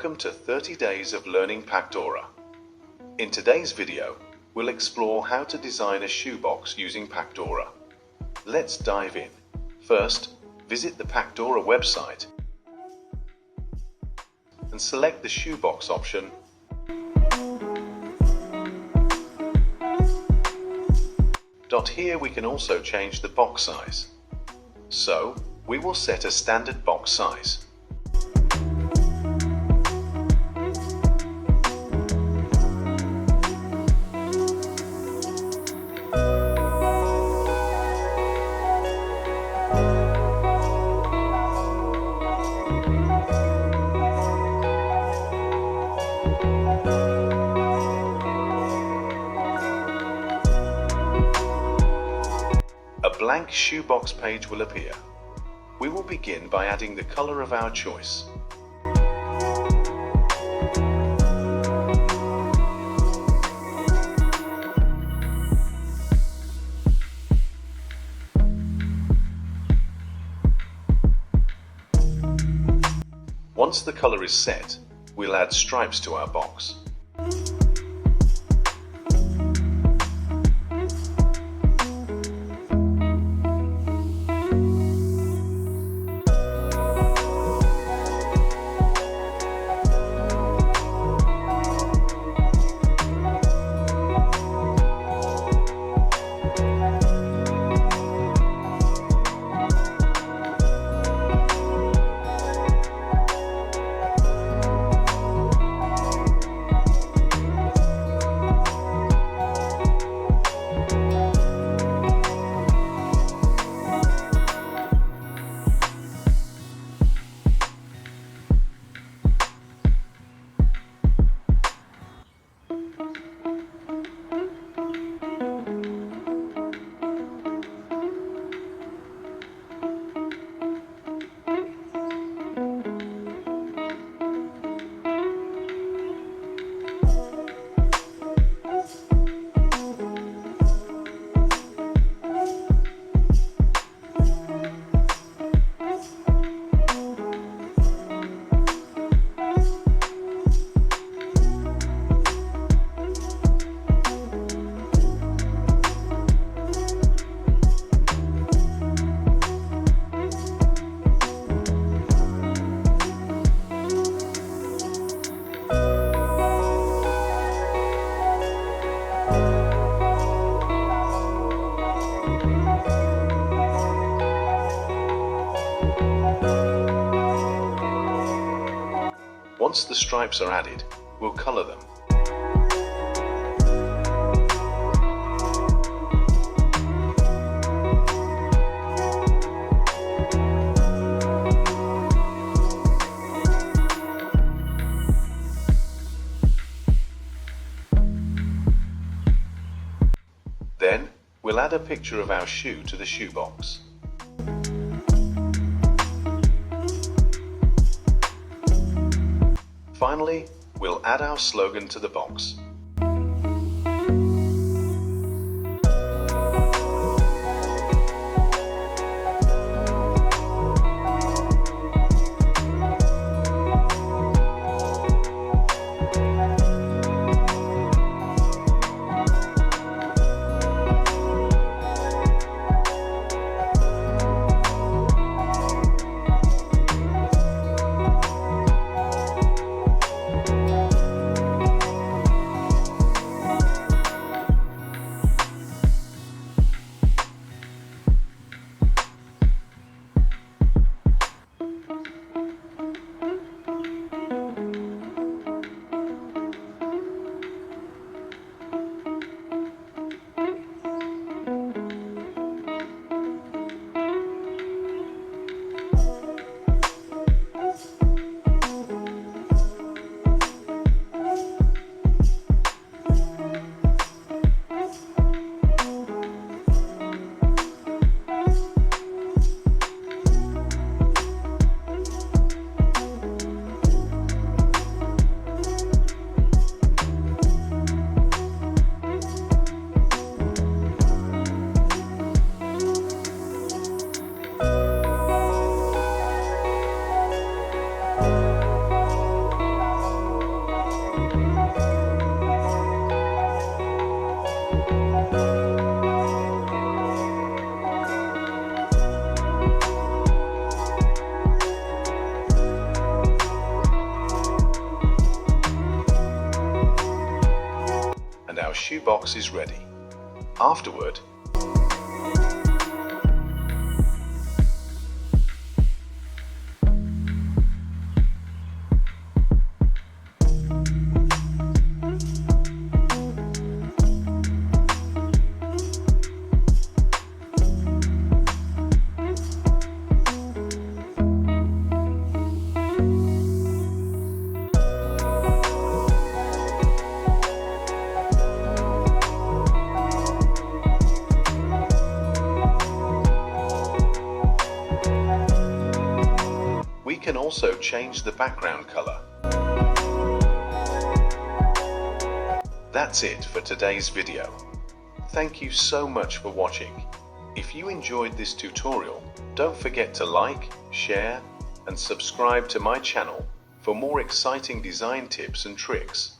Welcome to 30 Days of Learning Pacdora. In today's video, we'll explore how to design a shoebox using Pacdora. Let's dive in. First, visit the Pacdora website and select the shoebox option. Here we can also change the box size. So, we will set a standard box size. A blank shoebox page will appear. We will begin by adding the color of our choice. Once the color is set, we'll add stripes to our box. Once the stripes are added, we'll color them. Then, we'll add a picture of our shoe to the shoebox. Finally, we'll add our slogan to the box. shoebox is ready. Afterward, we can also change the background color. That's it for today's video. Thank you so much for watching. If you enjoyed this tutorial, don't forget to like, share, and subscribe to my channel for more exciting design tips and tricks.